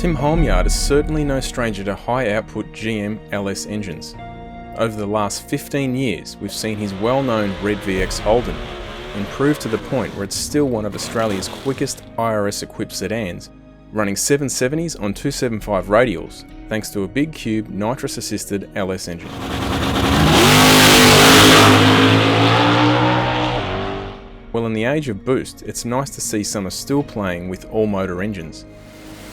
Tim Holmyard is certainly no stranger to high-output GM LS engines. Over the last 15 years, we've seen his well-known Red VX Holden improve to the point where it's still one of Australia's quickest IRS-equipped sedans, running 770s on 275 radials, thanks to a big cube nitrous-assisted LS engine. Well, in the age of boost, it's nice to see some are still playing with all-motor engines.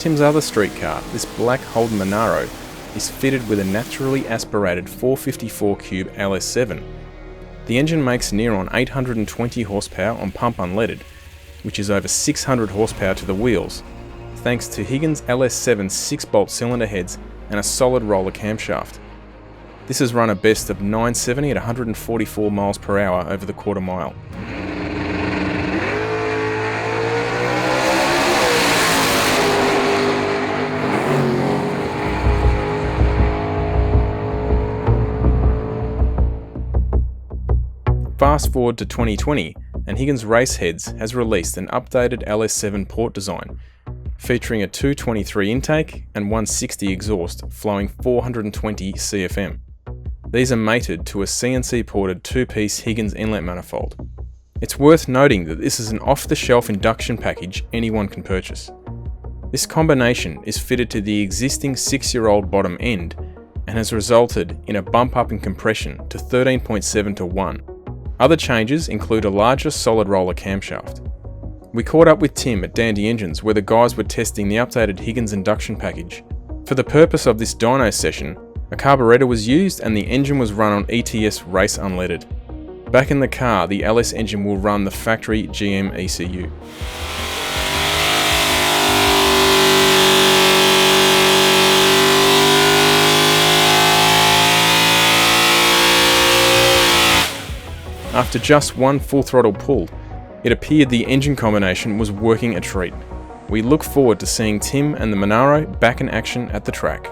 Tim's other street car, this black Holden Monaro, is fitted with a naturally aspirated 454 cube LS7. The engine makes near on 820 horsepower on pump unleaded, which is over 600 horsepower to the wheels, thanks to Higgins LS7 6-bolt cylinder heads and a solid roller camshaft. This has run a best of 970 at 144 miles per hour over the quarter mile. Fast forward to 2020, and Higgins Race Heads has released an updated LS7 port design, featuring a 223 intake and 160 exhaust flowing 420 CFM. These are mated to a CNC ported 2-piece Higgins inlet manifold. It's worth noting that this is an off-the-shelf induction package anyone can purchase. This combination is fitted to the existing 6-year-old bottom end and has resulted in a bump up in compression to 13.7 to 1. Other changes include a larger solid roller camshaft. We caught up with Tim at Dandy Engines where the guys were testing the updated Higgins induction package. For the purpose of this dyno session, a carburetor was used and the engine was run on ETS race unleaded. Back in the car, the LS engine will run the factory GM ECU. After just one full throttle pull, it appeared the engine combination was working a treat. We look forward to seeing Tim and the Monaro back in action at the track.